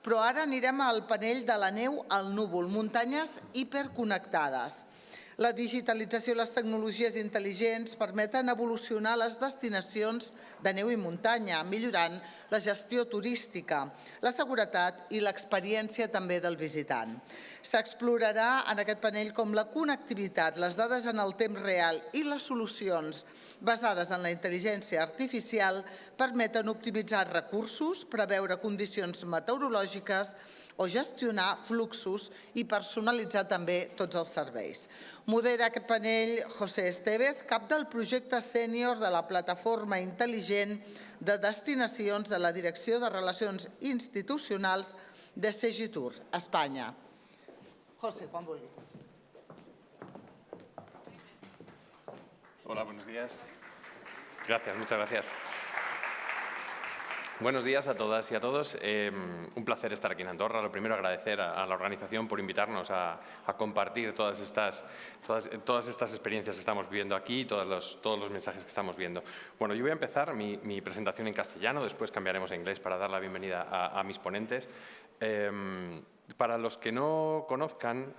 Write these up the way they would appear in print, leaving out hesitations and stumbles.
Però ara anirem al panell de la neu al núvol, muntanyes hiperconnectades. La digitalització i les tecnologies intel·ligents permeten evolucionar les destinacions de neu i muntanya, millorant la gestió turística, la seguretat i l'experiència també del visitant. S'explorarà en aquest panell com la connectivitat, les dades en el temps real i les solucions basades en la intel·ligència artificial permeten optimitzar recursos, preveure condicions meteorològiques o gestionar fluxos i personalitzar també tots els serveis. Modera aquest panell José Estevez, cap del projecte sènior de la plataforma intel·ligent de Destinacions de la Direcció de Relacions Institucionals de Segitur, Espanya. José, quan vulguis. Hola, buenos días. Gracias, muchas gracias. Buenos días a todas y a todos. Un placer estar aquí en Andorra. Lo primero, agradecer a la organización por invitarnos a compartir todas estas experiencias que estamos viviendo aquí y todos los mensajes que estamos viendo. Bueno, yo voy a empezar mi presentación en castellano, después cambiaremos a inglés para dar la bienvenida a mis ponentes. Para los que no conozcan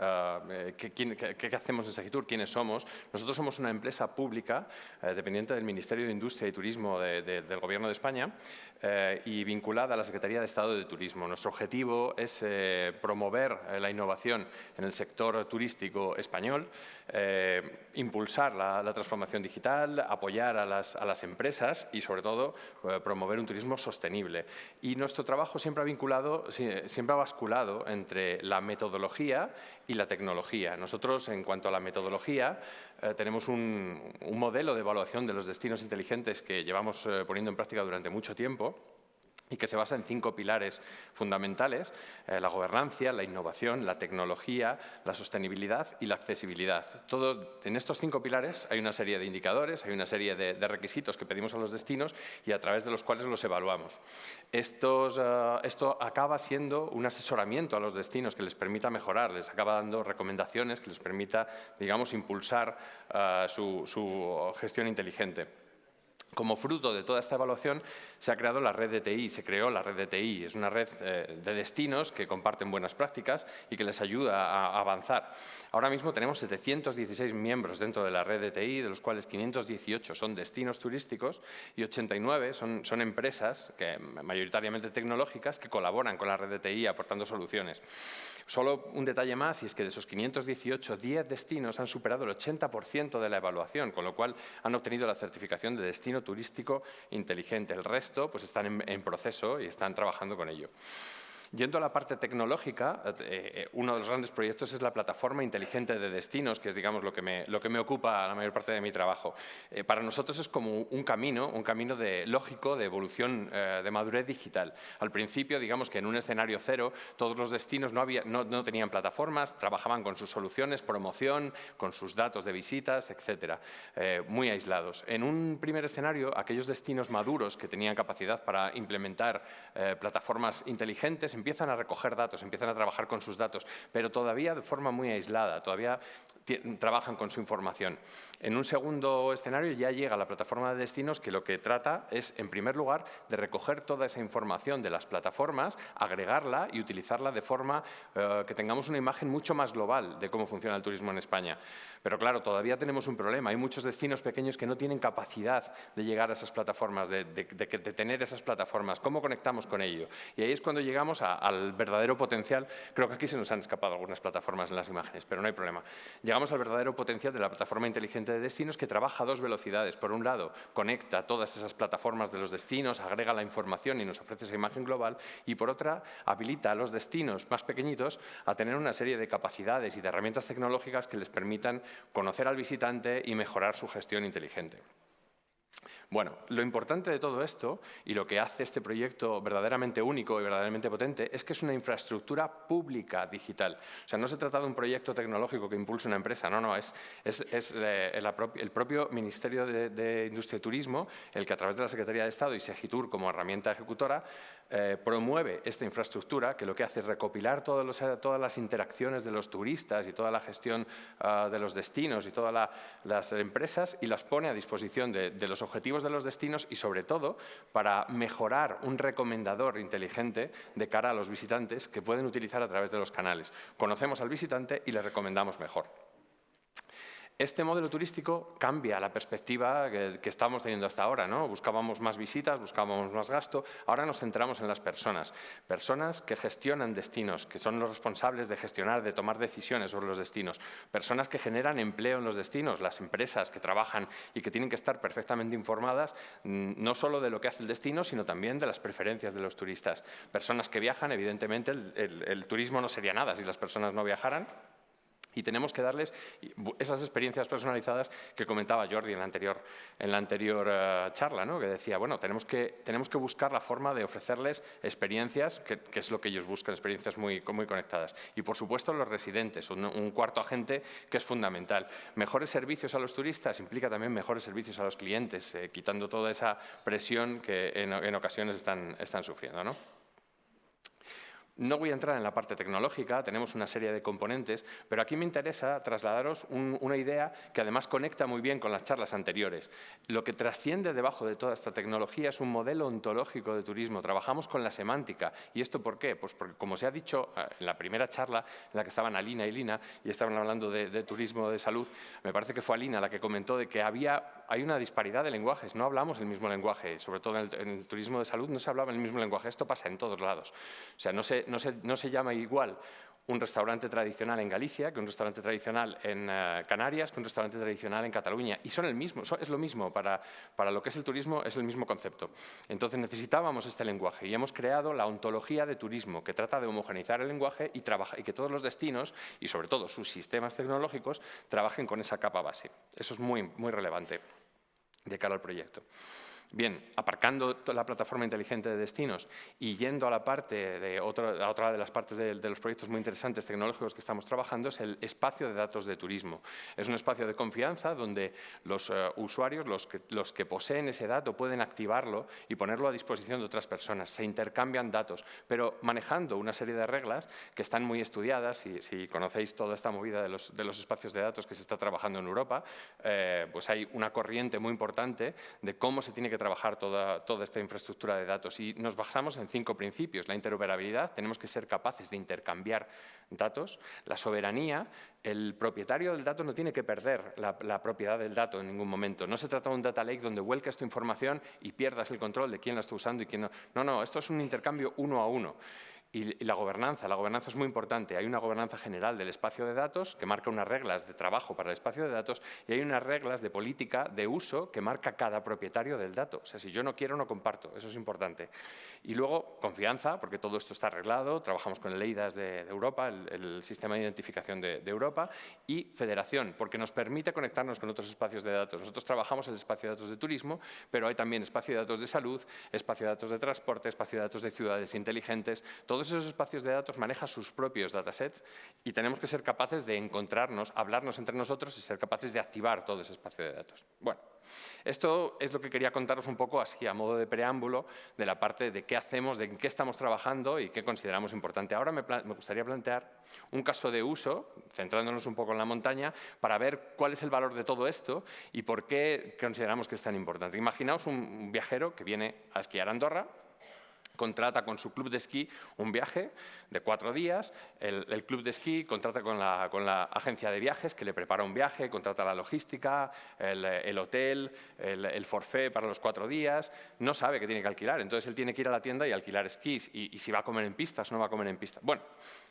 qué hacemos en Segitur, quiénes somos, nosotros somos una empresa pública dependiente del Ministerio de Industria y Turismo del Gobierno de España y vinculada a la Secretaría de Estado de Turismo. Nuestro objetivo es promover la innovación en el sector turístico español, impulsar la transformación digital, apoyar a las empresas y, sobre todo, promover un turismo sostenible. Y nuestro trabajo siempre ha basculado entre la metodología y la tecnología. Nosotros, en cuanto a la metodología, tenemos un modelo de evaluación de los destinos inteligentes que llevamos poniendo en práctica durante mucho tiempo y que se basa en 5 pilares fundamentales: la gobernancia, la innovación, la tecnología, la sostenibilidad y la accesibilidad. En estos 5 pilares hay una serie de indicadores, hay una serie de requisitos que pedimos a los destinos y a través de los cuales los evaluamos. Esto acaba siendo un asesoramiento a los destinos que les permita mejorar, les acaba dando recomendaciones que les permita, digamos, impulsar su gestión inteligente. Como fruto de toda esta evaluación se ha creado la red de TI, Es una red de destinos que comparten buenas prácticas y que les ayuda a avanzar. Ahora mismo tenemos 716 miembros dentro de la red de TI, de los cuales 518 son destinos turísticos y 89 son empresas, mayoritariamente tecnológicas, que colaboran con la red de TI aportando soluciones. Solo un detalle más, y es que de esos 518, 10 destinos han superado el 80% de la evaluación, con lo cual han obtenido la certificación de destino turístico inteligente. El resto pues están en proceso y están trabajando con ello. Yendo a la parte tecnológica, uno de los grandes proyectos es la plataforma inteligente de destinos, que es, digamos, lo que me ocupa la mayor parte de mi trabajo. Para nosotros es como un camino lógico de evolución, de madurez digital. Al principio, digamos que en un escenario cero, todos los destinos no tenían plataformas, trabajaban con sus soluciones, promoción, con sus datos de visitas, etcétera, muy aislados. En un primer escenario, aquellos destinos maduros que tenían capacidad para implementar plataformas inteligentes empiezan a recoger datos, empiezan a trabajar con sus datos, pero todavía de forma muy aislada, todavía trabajan con su información. En un segundo escenario ya llega la plataforma de destinos, que lo que trata es, en primer lugar, de recoger toda esa información de las plataformas, agregarla y utilizarla de forma que tengamos una imagen mucho más global de cómo funciona el turismo en España. Pero claro, todavía tenemos un problema. Hay muchos destinos pequeños que no tienen capacidad de llegar a esas plataformas, de tener esas plataformas. ¿Cómo conectamos con ello? Y ahí es cuando llegamos al verdadero potencial. Creo que aquí se nos han escapado algunas plataformas en las imágenes, pero no hay problema. Llegamos al verdadero potencial de la plataforma inteligente de destinos, que trabaja a 2 velocidades. Por un lado, conecta todas esas plataformas de los destinos, agrega la información y nos ofrece esa imagen global, y por otra, habilita a los destinos más pequeñitos a tener una serie de capacidades y de herramientas tecnológicas que les permitan conocer al visitante y mejorar su gestión inteligente. Bueno, lo importante de todo esto y lo que hace este proyecto verdaderamente único y verdaderamente potente es que es una infraestructura pública digital. O sea, no se trata de un proyecto tecnológico que impulse una empresa, no, es el propio Ministerio de Industria y Turismo el que, a través de la Secretaría de Estado y Segitur como herramienta ejecutora, promueve esta infraestructura, que lo que hace es recopilar todas las interacciones de los turistas y toda la gestión de los destinos y todas las empresas, y las pone a disposición de los objetivos objetivos de los destinos y, sobre todo, para mejorar un recomendador inteligente de cara a los visitantes que pueden utilizar a través de los canales. Conocemos al visitante y le recomendamos mejor. Este modelo turístico cambia la perspectiva que estamos teniendo hasta ahora, ¿no? Buscábamos más visitas, buscábamos más gasto, ahora nos centramos en las personas. Personas que gestionan destinos, que son los responsables de gestionar, de tomar decisiones sobre los destinos. Personas que generan empleo en los destinos, las empresas que trabajan y que tienen que estar perfectamente informadas no solo de lo que hace el destino, sino también de las preferencias de los turistas. Personas que viajan, evidentemente el turismo no sería nada si las personas no viajaran. Y tenemos que darles esas experiencias personalizadas que comentaba Jordi en la anterior charla, ¿no? Que decía, bueno, tenemos que buscar la forma de ofrecerles experiencias, que es lo que ellos buscan, experiencias muy conectadas. Y, por supuesto, los residentes, un cuarto agente que es fundamental. Mejores servicios a los turistas implica también mejores servicios a los clientes, quitando toda esa presión que en ocasiones están sufriendo, ¿no? No voy a entrar en la parte tecnológica, tenemos una serie de componentes, pero aquí me interesa trasladaros una idea que además conecta muy bien con las charlas anteriores. Lo que trasciende debajo de toda esta tecnología es un modelo ontológico de turismo. Trabajamos con la semántica. ¿Y esto por qué? Pues porque, como se ha dicho en la primera charla en la que estaban Alina y Lina y estaban hablando de turismo de salud, me parece que fue Alina la que comentó de que hay una disparidad de lenguajes, no hablamos el mismo lenguaje, sobre todo en el turismo de salud no se hablaba el mismo lenguaje. Esto pasa en todos lados. O sea, no se llama igual un restaurante tradicional en Galicia que un restaurante tradicional en Canarias que un restaurante tradicional en Cataluña. Y son el mismo, es lo mismo. Para lo que es el turismo es el mismo concepto. Entonces necesitábamos este lenguaje y hemos creado la ontología de turismo que trata de homogeneizar el lenguaje y que todos los destinos y sobre todo sus sistemas tecnológicos trabajen con esa capa base. Eso es muy relevante de cara al proyecto. Bien, aparcando la plataforma inteligente de destinos y yendo a la parte de otra de las partes de los proyectos muy interesantes tecnológicos que estamos trabajando, es el espacio de datos de turismo. Es un espacio de confianza donde los usuarios, los que poseen ese dato, pueden activarlo y ponerlo a disposición de otras personas. Se intercambian datos, pero manejando una serie de reglas que están muy estudiadas. Si conocéis toda esta movida de los espacios de datos que se está trabajando en Europa, pues hay una corriente muy importante de cómo se tiene que trabajar toda esta infraestructura de datos y nos basamos en 5 principios. La interoperabilidad, tenemos que ser capaces de intercambiar datos. La soberanía, el propietario del dato no tiene que perder la propiedad del dato en ningún momento. No se trata de un data lake donde vuelcas tu información y pierdas el control de quién la está usando y quién no. No, esto es un intercambio uno a uno. Y la gobernanza es muy importante. Hay una gobernanza general del espacio de datos que marca unas reglas de trabajo para el espacio de datos y hay unas reglas de política de uso que marca cada propietario del dato. O sea, si yo no quiero, no comparto. Eso es importante. Y luego, confianza, porque todo esto está arreglado. Trabajamos con el EIDAS de Europa, el sistema de identificación de Europa, y federación, porque nos permite conectarnos con otros espacios de datos. Nosotros trabajamos el espacio de datos de turismo, pero hay también espacio de datos de salud, espacio de datos de transporte, espacio de datos de ciudades inteligentes. Todos esos espacios de datos manejan sus propios datasets y tenemos que ser capaces de encontrarnos, hablarnos entre nosotros y ser capaces de activar todo ese espacio de datos. Bueno, esto es lo que quería contaros un poco así a modo de preámbulo de la parte de qué hacemos, de en qué estamos trabajando y qué consideramos importante. Ahora me gustaría plantear un caso de uso, centrándonos un poco en la montaña, para ver cuál es el valor de todo esto y por qué consideramos que es tan importante. Imaginaos un viajero que viene a esquiar a Andorra, contrata con su club de esquí un viaje de 4 días, el club de esquí contrata con la agencia de viajes que le prepara un viaje, contrata la logística, el hotel, el forfait para los 4 días, no sabe que tiene que alquilar, entonces él tiene que ir a la tienda y alquilar esquís y si va a comer en pistas o no va a comer en pistas. Bueno,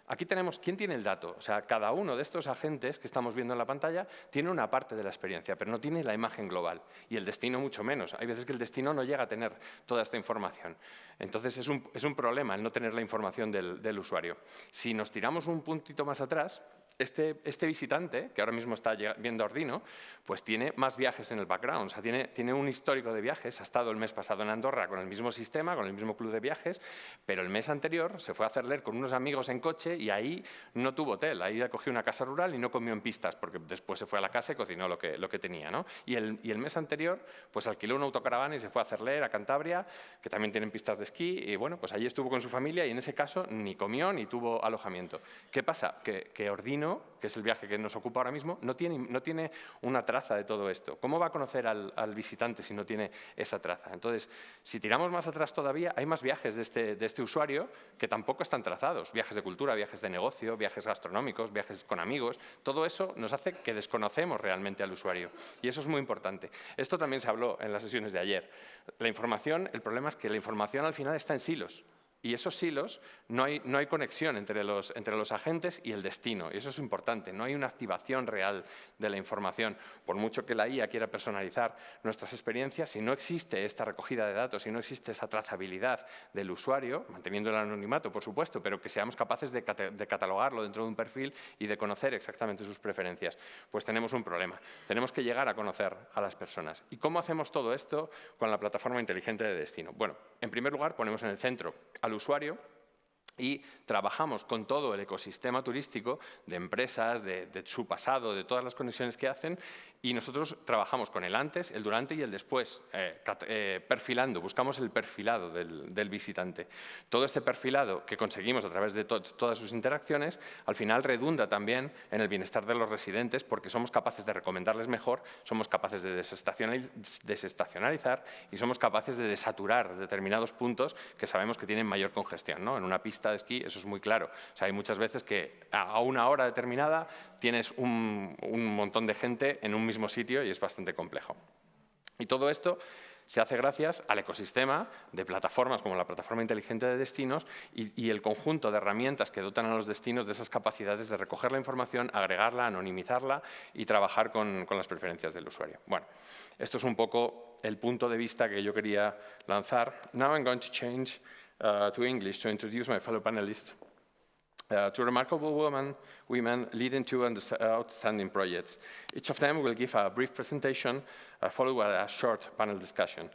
aquí tenemos, ¿quién tiene el dato? O sea, cada uno de estos agentes que estamos viendo en la pantalla tiene una parte de la experiencia, pero no tiene la imagen global y el destino mucho menos. Hay veces que el destino no llega a tener toda esta información. Entonces es un problema el no tener la información del usuario. Si nos tiramos un puntito más atrás, este visitante, que ahora mismo está viendo a Ordino, pues tiene más viajes en el background, o sea, tiene un histórico de viajes, ha estado el mes pasado en Andorra con el mismo sistema, con el mismo club de viajes, pero el mes anterior se fue a hacer leer con unos amigos en coche y ahí no tuvo hotel, ahí cogió una casa rural y no comió en pistas, porque después se fue a la casa y cocinó lo que tenía, ¿no? Y el mes anterior pues alquiló una autocaravana y se fue a hacer leer a Cantabria, que también tienen pistas de esquí, y bueno, pues allí estuvo con su familia y en ese caso ni comió ni tuvo alojamiento. ¿Qué pasa? Que Ordino destino, que es el viaje que nos ocupa ahora mismo, no tiene una traza de todo esto. ¿Cómo va a conocer al visitante si no tiene esa traza? Entonces, si tiramos más atrás todavía, hay más viajes de este usuario que tampoco están trazados. Viajes de cultura, viajes de negocio, viajes gastronómicos, viajes con amigos. Todo eso nos hace que desconocemos realmente al usuario. Y eso es muy importante. Esto también se habló en las sesiones de ayer. La información, el problema es que la información al final está en silos. Y esos silos, no hay conexión entre los agentes y el destino. Y eso es importante. No hay una activación real de la información. Por mucho que la IA quiera personalizar nuestras experiencias, si no existe esta recogida de datos, si no existe esa trazabilidad del usuario, manteniendo el anonimato, por supuesto, pero que seamos capaces de catalogarlo dentro de un perfil y de conocer exactamente sus preferencias, pues tenemos un problema. Tenemos que llegar a conocer a las personas. ¿Y cómo hacemos todo esto con la plataforma inteligente de destino? Bueno, en primer lugar, ponemos en el centro al usuario y trabajamos con todo el ecosistema turístico de empresas, de su pasado, de todas las conexiones que hacen, y nosotros trabajamos con el antes, el durante y el después, perfilando, buscamos el perfilado del visitante. Todo este perfilado que conseguimos a través de todas sus interacciones, al final redunda también en el bienestar de los residentes, porque somos capaces de recomendarles mejor, somos capaces de desestacionalizar y somos capaces de desaturar determinados puntos que sabemos que tienen mayor congestión, ¿no? En una pista de esquí eso es muy claro. O sea, hay muchas veces que a una hora determinada tienes un montón de gente en un mismo sitio y es bastante complejo. Y todo esto se hace gracias al ecosistema de plataformas como la plataforma inteligente de destinos y el conjunto de herramientas que dotan a los destinos de esas capacidades de recoger la información, agregarla, anonimizarla y trabajar con las preferencias del usuario. Bueno, esto es un poco el punto de vista que yo quería lanzar. Now I'm going to change to English to introduce my fellow panelists. Two remarkable women leading two outstanding projects. Each of them will give a brief presentation, followed by a short panel discussion.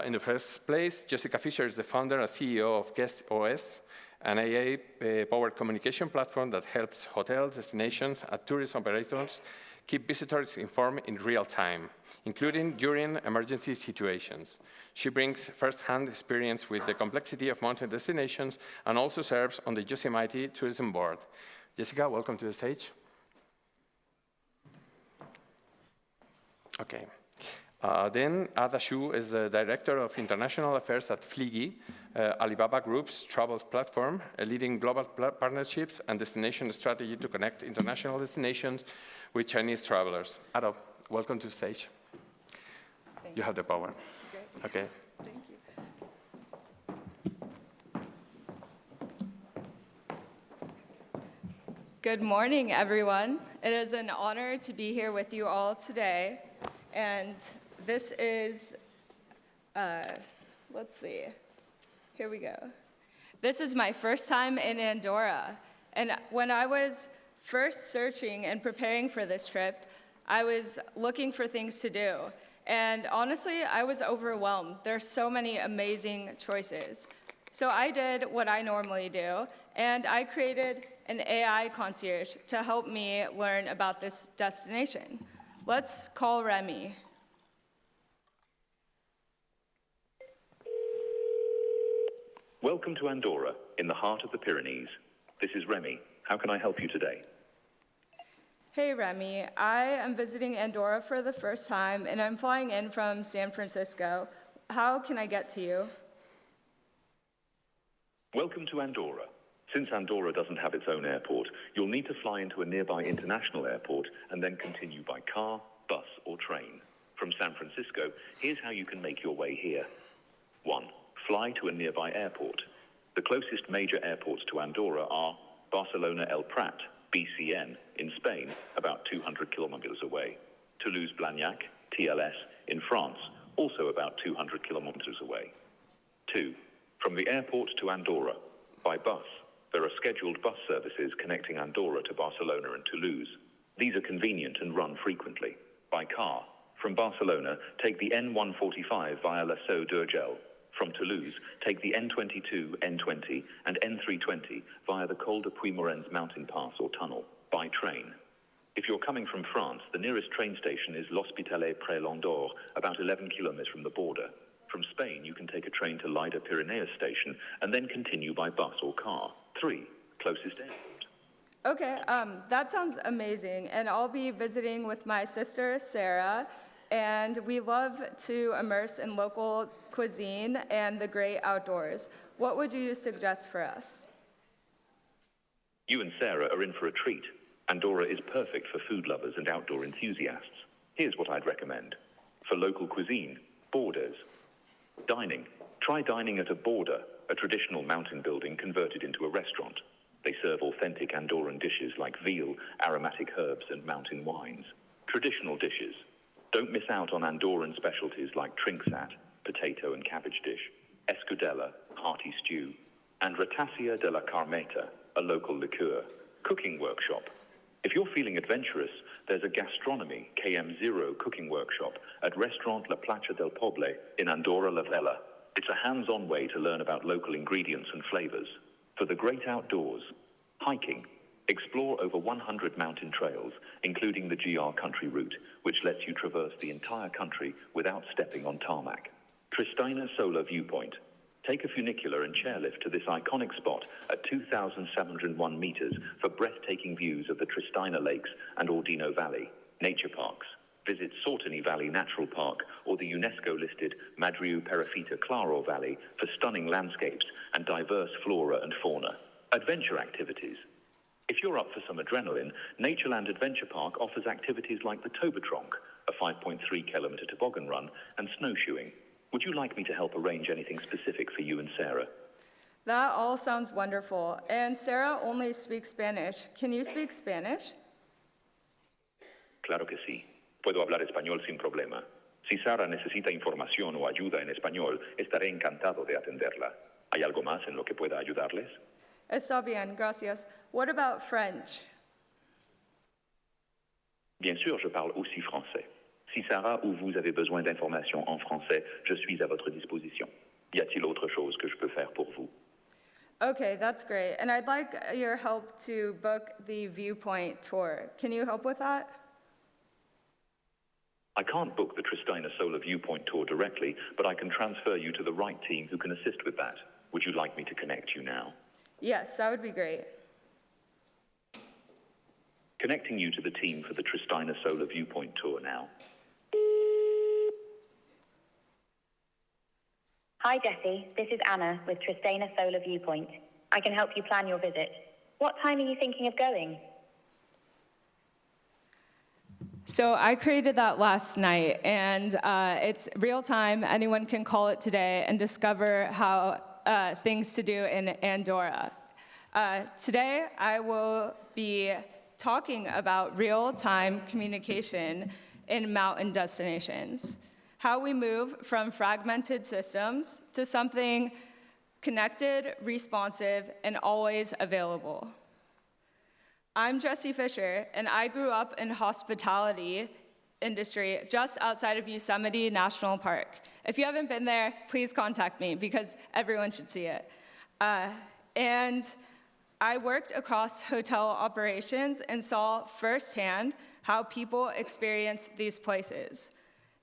In the first place, Jessica Fisher is the founder and CEO of GuestOS, an AI-powered communication platform that helps hotels, destinations, and tourist operators keep visitors informed in real time, including during emergency situations. She brings first-hand experience with the complexity of mountain destinations and also serves on the Yosemite Tourism Board. Jessica, welcome to the stage. Okay. Then Ada Xu is the Director of International Affairs at Flygy, Alibaba Group's travel platform, leading global partnerships and destination strategy to connect international destinations with Chinese travelers. Ada, welcome to the stage. You have the power. Okay. Thank you. Good morning, everyone. It is an honor to be here with you all today. And this is, let's see, here we go. This is my first time in Andorra. And when I was first searching and preparing for this trip, I was looking for things to do. And honestly, I was overwhelmed. There are so many amazing choices. So I did what I normally do, and I created an AI concierge to help me learn about this destination. Let's call Remy. Welcome to Andorra, in the heart of the Pyrenees. This is Remy. How can I help you today? Hey, Remy. I am visiting Andorra for the first time, and I'm flying in from San Francisco. How can I get to you? Welcome to Andorra. Since Andorra doesn't have its own airport, you'll need to fly into a nearby international airport and then continue by car, bus, or train. From San Francisco, here's how you can make your way here. 1. Fly to a nearby airport. The closest major airports to Andorra are Barcelona El Prat, BCN, in Spain, about 200 kilometers away. Toulouse-Blagnac, TLS, in France, also about 200 kilometers away. 2. From the airport to Andorra, by bus, there are scheduled bus services connecting Andorra to Barcelona and Toulouse. These are convenient and run frequently. By car, from Barcelona, take the N145 via La Seu d'Urgell. From Toulouse, take the N22, N20, and N320 via the Col de Puymorens mountain pass or tunnel. By train. If you're coming from France, the nearest train station is L'Hospitalet-Près-Landor, about 11 kilometers from the border. From Spain, you can take a train to Lleida-Pyrenees station and then continue by bus or car. 3. Closest airport. Okay, that sounds amazing. And I'll be visiting with my sister, Sarah, and we love to immerse in local cuisine and the great outdoors. What would you suggest for us? You and Sarah are in for a treat. Andorra is perfect for food lovers and outdoor enthusiasts. Here's what I'd recommend. For local cuisine, borders. Dining. Try dining at a border, a traditional mountain building converted into a restaurant. They serve authentic Andorran dishes like veal, aromatic herbs, and mountain wines. Traditional dishes. Don't miss out on Andorran specialties like trinxat, potato and cabbage dish, escudella, hearty stew, and ratassia de la Carmeta, a local liqueur. Cooking workshop. If you're feeling adventurous, there's a gastronomy KM0 cooking workshop at Restaurant La Platja del Poble in Andorra la Vella. It's a hands-on way to learn about local ingredients and flavors. For the great outdoors, hiking. Explore over 100 mountain trails, including the GR Country Route, which lets you traverse the entire country without stepping on tarmac. Tristaina Solar Viewpoint. Take a funicular and chairlift to this iconic spot at 2,701 meters for breathtaking views of the Tristaina Lakes and Ordino Valley. Nature parks. Visit Sortony Valley Natural Park or the UNESCO-listed Madriu Perafita Claro Valley for stunning landscapes and diverse flora and fauna. Adventure activities. If you're up for some adrenaline, Natureland Adventure Park offers activities like the Tobotronc, a 5.3-kilometer toboggan run, and snowshoeing. Would you like me to help arrange anything specific for you and Sarah? That all sounds wonderful. And Sarah only speaks Spanish. Can you speak Spanish? Claro que sí. Puedo hablar español sin problema. Si Sara necesita información o ayuda en español, estaré encantado de atenderla. ¿Hay algo más en lo que pueda ayudarles? Está bien, gracias. What about French? Bien sûr, je parle aussi français. Si Sarah ou vous avez besoin d'informations en français, je suis à votre disposition. Y a-t-il autre chose que je peux faire pour vous? Okay, that's great. And I'd like your help to book the Viewpoint tour. Can you help with that? I can't book the Tristaina Solar Viewpoint tour directly, but I can transfer you to the right team who can assist with that. Would you like me to connect you now? Yes, that would be great. Connecting you to the team for the Tristaina Solar Viewpoint tour now. Hi, Jessie. This is Anna with Tristaina Solar Viewpoint. I can help you plan your visit. What time are you thinking of going? So I created that last night, and it's real time. Anyone can call it today and discover how things to do in Andorra. Today, I will be talking about real-time communication in mountain destinations, how we move from fragmented systems to something connected, responsive, and always available. I'm Jessie Fisher, and I grew up in hospitality industry just outside of Yosemite National Park. If you haven't been there, please contact me because everyone should see it. And I worked across hotel operations and saw firsthand how people experience these places.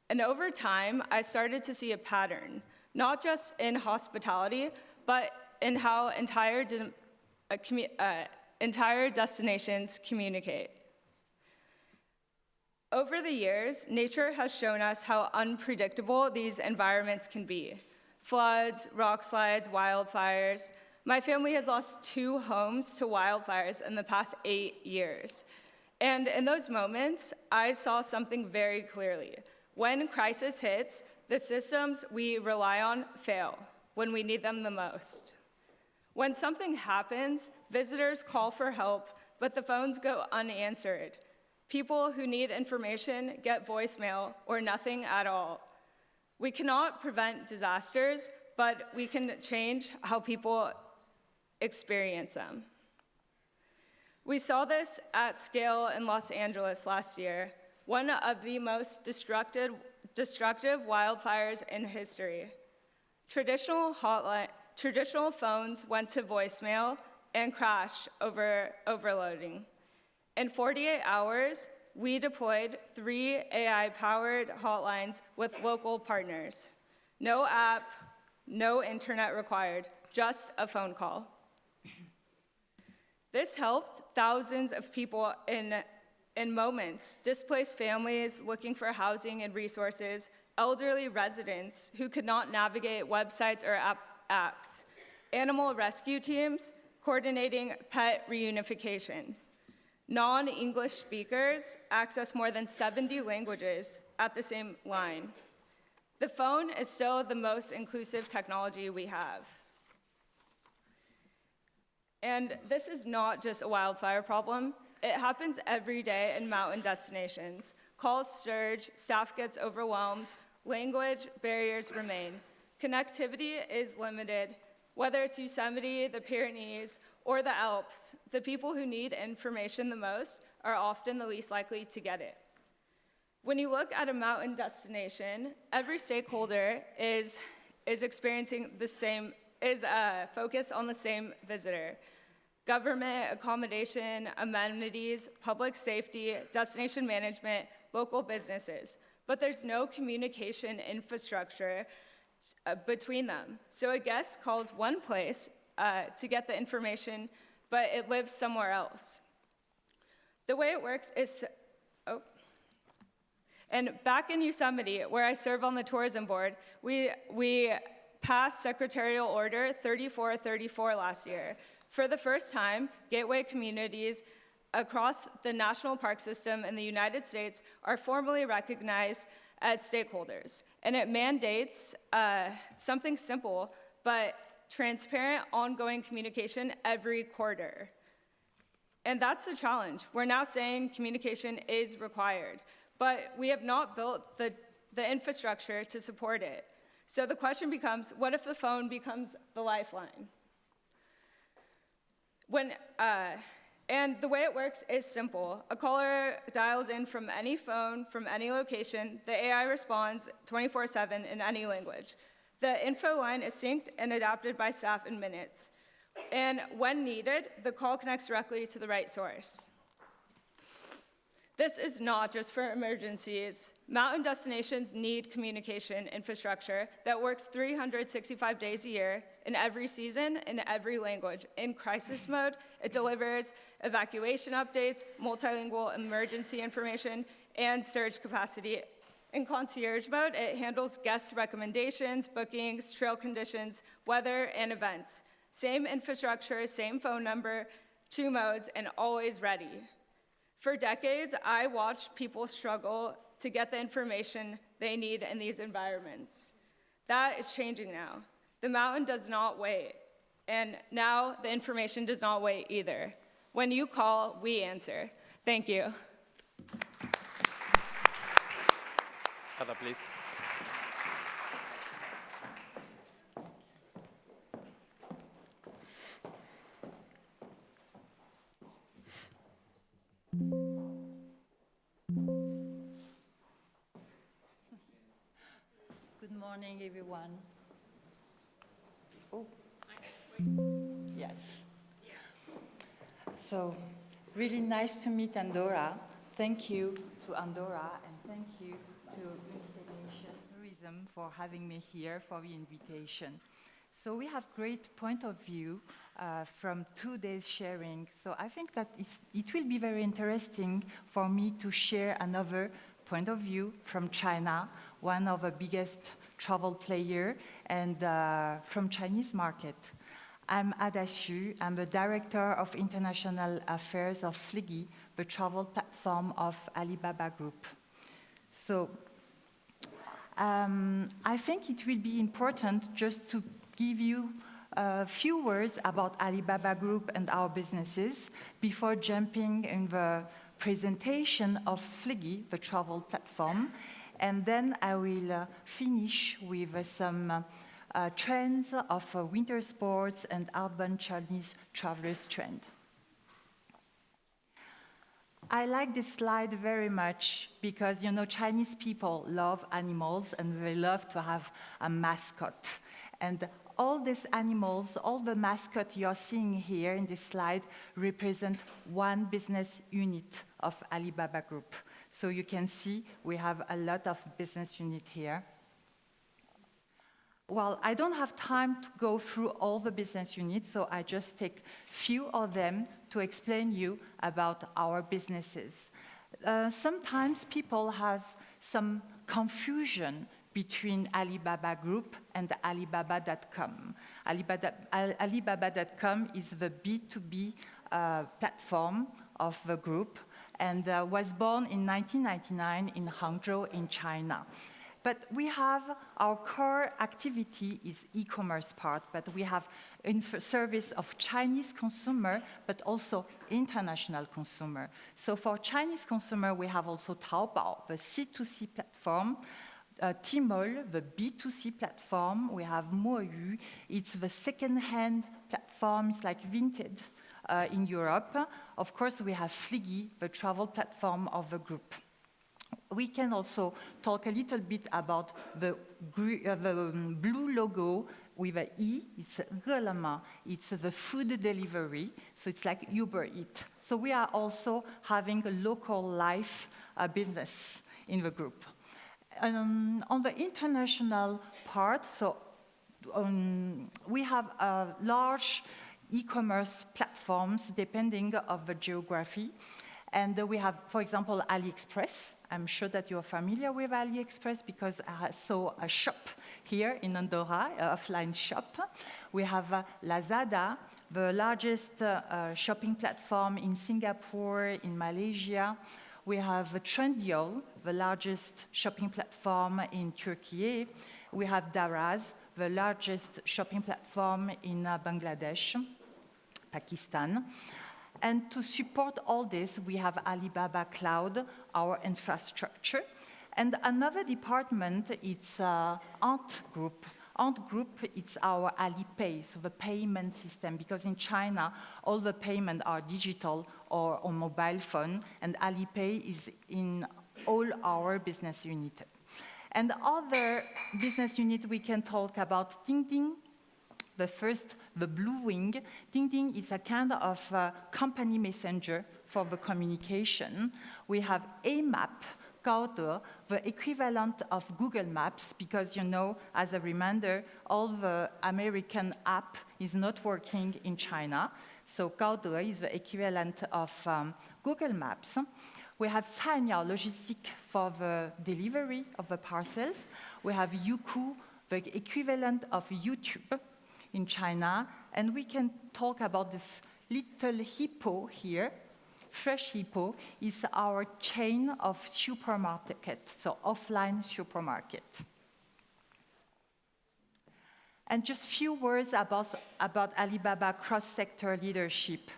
And over time, I started to see a pattern, not just in hospitality, but in how entire destinations communicate. Over the years, nature has shown us how unpredictable these environments can be. Floods, rock slides, wildfires. My family has lost 2 homes to wildfires in the past 8 years. And in those moments, I saw something very clearly. When crisis hits, the systems we rely on fail when we need them the most. When something happens, visitors call for help, but the phones go unanswered. People who need information get voicemail or nothing at all. We cannot prevent disasters, but we can change how people experience them. We saw this at scale in Los Angeles last year, one of the most destructive wildfires in history. Traditional phones went to voicemail and crashed over overloading. In 48 hours, we deployed 3 AI-powered hotlines with local partners. No app, no internet required, just a phone call. This helped thousands of people in moments, displaced families looking for housing and resources, elderly residents who could not navigate websites or apps, animal rescue teams coordinating pet reunification. Non-English speakers access more than 70 languages at the same line. The phone is still the most inclusive technology we have. And this is not just a wildfire problem. It happens every day in mountain destinations. Calls surge, staff gets overwhelmed, language barriers remain. Connectivity is limited. Whether it's Yosemite, the Pyrenees, or the Alps, the people who need information the most are often the least likely to get it. When you look at a mountain destination, every stakeholder is experiencing the same, is focused on the same visitor. Government, accommodation, amenities, public safety, destination management, local businesses. But there's no communication infrastructure between them. So a guest calls one place to get the information, but it lives somewhere else. The way it works is, and back in Yosemite, where I serve on the tourism board, we passed Secretarial Order 3434 last year. For the first time, gateway communities across the national park system in the United States are formally recognized as stakeholders. And it mandates something simple, but transparent, ongoing communication every quarter. And that's the challenge. We're now saying communication is required, but we have not built the infrastructure to support it. So the question becomes, what if the phone becomes the lifeline? And the way it works is simple. A caller dials in from any phone, from any location. The AI responds 24/7 in any language. The info line is synced and adapted by staff in minutes. And when needed, the call connects directly to the right source. This is not just for emergencies. Mountain destinations need communication infrastructure that works 365 days a year, in every season, in every language. In crisis mode, it delivers evacuation updates, multilingual emergency information, and surge capacity. In concierge mode, it handles guest recommendations, bookings, trail conditions, weather, and events. Same infrastructure, same phone number, 2 modes, and always ready. For decades, I watched people struggle to get the information they need in these environments. That is changing now. The mountain does not wait, and now the information does not wait either. When you call, we answer. Thank you. Heather, please. Good morning, everyone. Oh, yes. So, really nice to meet Andorra. Thank you to Andorra, and thank you to Tourism for having me here for the invitation. So we have great point of view from 2 days sharing. So I think that it will be very interesting for me to share another point of view from China, one of the biggest travel player, and from Chinese market. I'm Ada Xu. I'm the Director of International Affairs of Fliggy, the travel platform of Alibaba Group. So I think it will be important just to give you a few words about Alibaba Group and our businesses before jumping in the presentation of Fliggy, the travel platform. And then I will finish with some trends of winter sports and urban Chinese travelers trend. I like this slide very much because, you know, Chinese people love animals and they love to have a mascot. And all these animals, all the mascots you're seeing here in this slide represent one business unit of Alibaba Group. So you can see we have a lot of business units here. well, I don't have time to go through all the business units, so I just take few of them to explain you about our businesses. Sometimes people have some confusion between Alibaba Group and Alibaba.com. Alibaba.com is the B2B platform of the group and was born in 1999 in Hangzhou in China. But we have our core activity is e-commerce part, but we have in service of Chinese consumer, but also international consumer. So for Chinese consumer, we have also Taobao, the C2C platform, Tmall, the B2C platform. We have Moyu, it's the second-hand platform, it's like Vinted in Europe. Of course, we have Fliggy, the travel platform of the group. We can also talk a little bit about the blue logo with an E. It's Relama. It's the food delivery, so it's like Uber Eats. So we are also having a local life business in the group. On the international part, so we have large e-commerce platforms depending on the geography. And we have, for example, AliExpress. I'm sure that you're familiar with AliExpress because I saw a shop here in Andorra, an offline shop. We have Lazada, the largest shopping platform in Singapore, in Malaysia. We have Trendyol, the largest shopping platform in Turkey. We have Daraz, the largest shopping platform in Bangladesh, Pakistan. And to support all this, we have Alibaba Cloud, our infrastructure. And another department, it's Ant Group. Ant Group, it's our Alipay, so the payment system, because in China, all the payments are digital or on mobile phone, and Alipay is in all our business units. And other business unit we can talk about Dingding. The first, the Blue Wing. Dingding is a kind of company messenger for the communication. We have AMAP, Gaode, the equivalent of Google Maps, because you know, as a reminder, all the American app is not working in China. So Gaode is the equivalent of Google Maps. We have Cainiao Logistic for the delivery of the parcels. We have Youku, the equivalent of YouTube in China, and we can talk about this little hippo here. Fresh Hippo is our chain of supermarket, so offline supermarket. And just few words about Alibaba cross-sector leadership.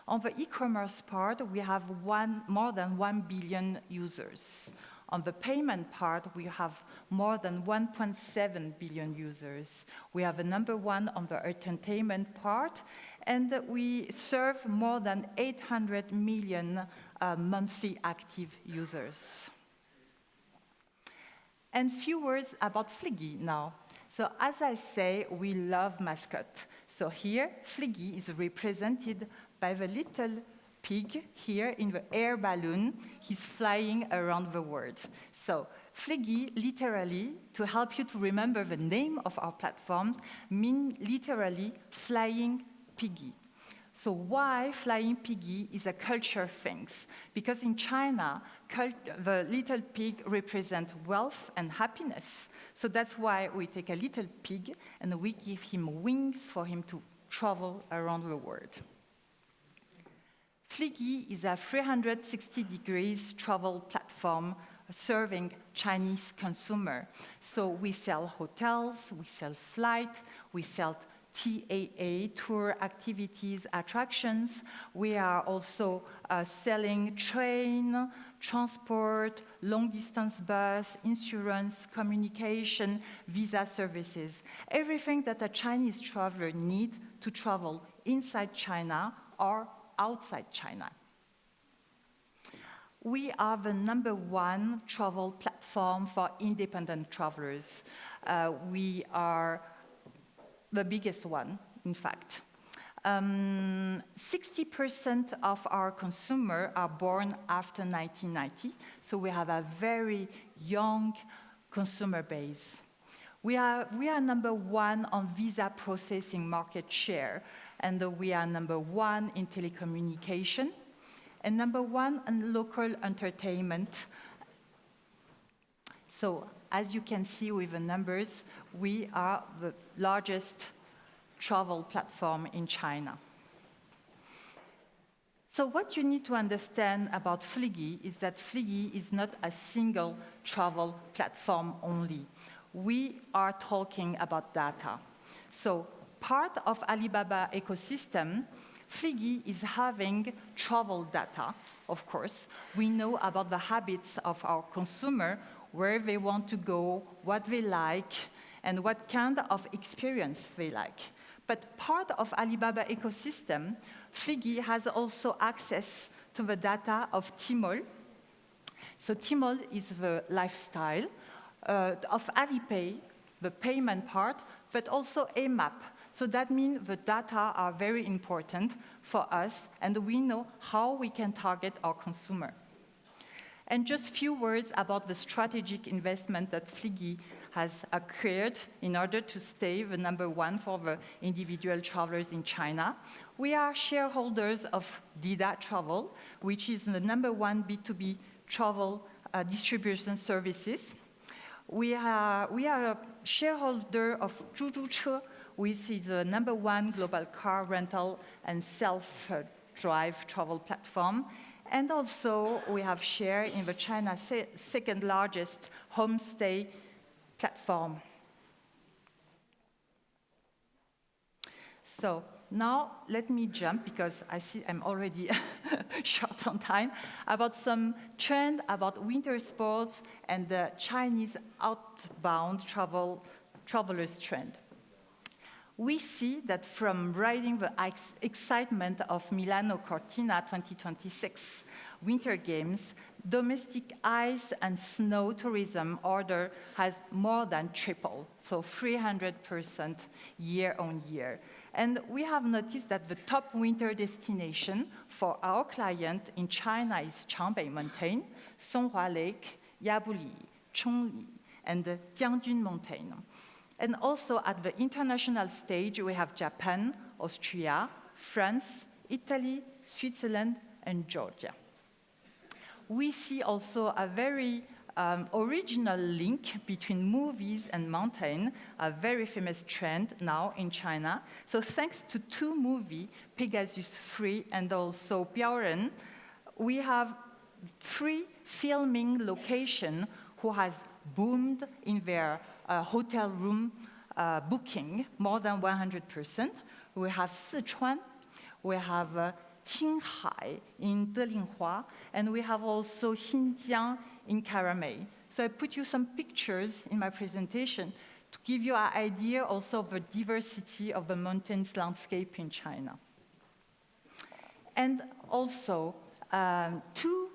On the e-commerce part, we have more than 1 billion users. On the payment part, we have more than 1.7 billion users. We have a number one on the entertainment part, and we serve more than 800 million monthly active users. And few words about Fliggy now. So as I say, we love mascot. So here, Fliggy is represented by the little pig here in the air balloon. He's flying around the world. So Fliggy, literally, to help you to remember the name of our platforms, means literally flying piggy. So why flying piggy is a culture thing? Because in China, the little pig represents wealth and happiness. So that's why we take a little pig and we give him wings for him to travel around the world. Fliggy is a 360 degrees travel platform serving Chinese consumer. So we sell hotels, we sell flight, we sell TAA, tour activities, attractions. We are also selling train, transport, long-distance bus, insurance, communication, visa services. Everything that a Chinese traveler needs to travel inside China or outside China. We are the #1 travel platform for independent travelers. We are the biggest one, in fact. 60% of our consumers are born after 1990, so we have a very young consumer base. We are number 1 on visa processing market share, and we are number 1 in telecommunication, and number 1 in local entertainment. So, as you can see with the numbers, we are the largest travel platform in China. So what you need to understand about Fliggy is that Fliggy is not a single travel platform only. We are talking about data. So part of Alibaba ecosystem, Fliggy is having travel data, of course. We know about the habits of our consumer, where they want to go, what they like, and what kind of experience they like. But part of Alibaba ecosystem, Fliggy has also access to the data of Tmall. So Tmall is the lifestyle of Alipay, the payment part, but also AMAP. So that means the data are very important for us, and we know how we can target our consumer. And just a few words about the strategic investment that Fliggy has acquired in order to stay the number 1 for the individual travelers in China. We are shareholders of Dida Travel, which is the number 1 B2B travel distribution services. We are a shareholder of Zhuzhuche, which is the number 1 global car rental and self-drive travel platform. And also, we have share in the China's second largest homestay platform. So now let me jump, because I see I'm already short on time, about some trend about winter sports and the Chinese outbound travelers trend. We see that from riding the excitement of Milano Cortina 2026 Winter Games, domestic ice and snow tourism order has more than tripled, so 300% year on year. And we have noticed that the top winter destination for our client in China is Changbei Mountain, Songhua Lake, Yabuli, Chongli, and Jiangjun Mountain. And also at the international stage, we have Japan, Austria, France, Italy, Switzerland, and Georgia. We see also a very original link between movies and mountain, a very famous trend now in China. So thanks to 2 movies, Pegasus 3 and also Biaoren, we have 3 filming locations who has boomed in their hotel room booking, more than 100%. We have Sichuan, we have Qinghai in Delinghua, and we have also Xinjiang in Karamay. So I put you some pictures in my presentation to give you an idea also of the diversity of the mountains landscape in China. And also 2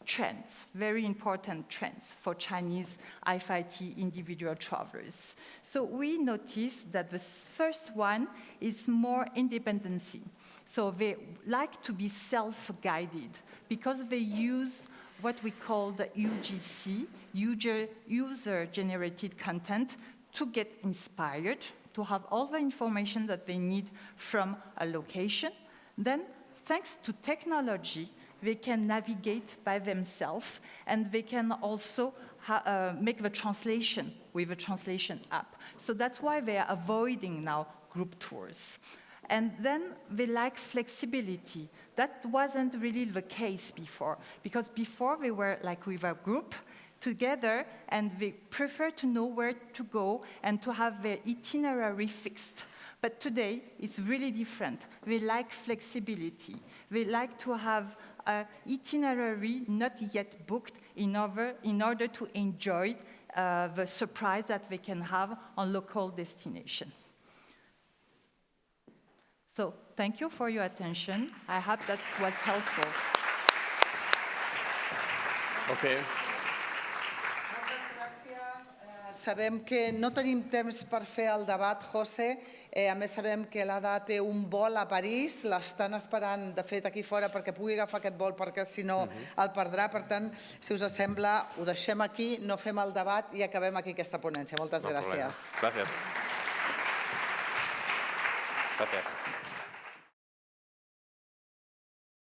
trends, very important trends for Chinese IFIT individual travelers. So we noticed that the first one is more independency. So they like to be self-guided because they use what we call the UGC, user-generated content, to get inspired, to have all the information that they need from a location. Then, thanks to technology, they can navigate by themselves, and they can also make the translation with a translation app. So that's why they are avoiding now group tours. And then they like flexibility. That wasn't really the case before, because before they were like with a group together, and they prefer to know where to go and to have their itinerary fixed. But today, it's really different. They like flexibility. They like to have an itinerary not yet booked in order to enjoy the surprise that they can have on local destination. So thank you for your attention. I hope that was helpful. Okay. Moltes gràcies. Sabem que no tenim temps per fer el debat, José. A més, sabem que l'Ada té un vol a París, l'estan esperant, de fet, aquí fora perquè pugui agafar aquest vol, perquè si no el perdrà. Per tant, si us sembla, ho deixem aquí, no fem el debat i acabem aquí aquesta ponència. Moltes gràcies. Gràcies. Gràcies.